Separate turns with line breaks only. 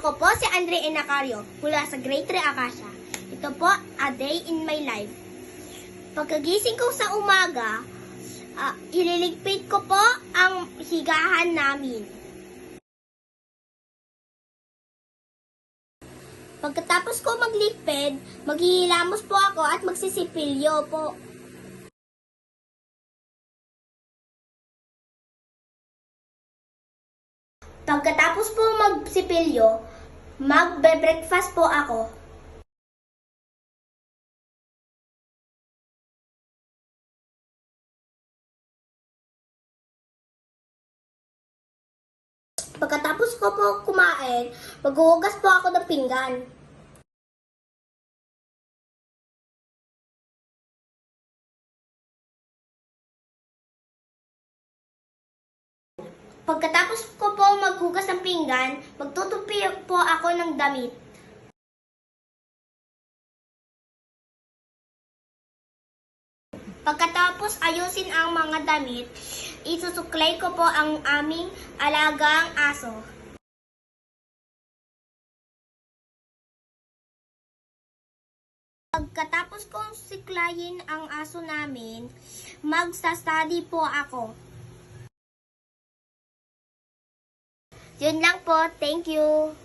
Ako po si Andre Enacario mula sa Grade 3 Acacia. Ito po, a day in my life. Pagkagising ko sa umaga, ililigpit ko po ang higahan namin. Pagkatapos ko magligpit, maghihilamos po ako at magsisipilyo po. Pagkatapos po magsipilyo, magbe-breakfast po ako. Pagkatapos ko po kumain, maghuhugas po ako ng pinggan. Pagkatapos ko po maghugas ng pinggan, magtutupi po ako ng damit. Pagkatapos ayusin ang mga damit, isusuklay ko po ang aming alagang aso. Pagkatapos kong siklayin ang aso namin, magsa-study po ako. Yun lang po. Thank you.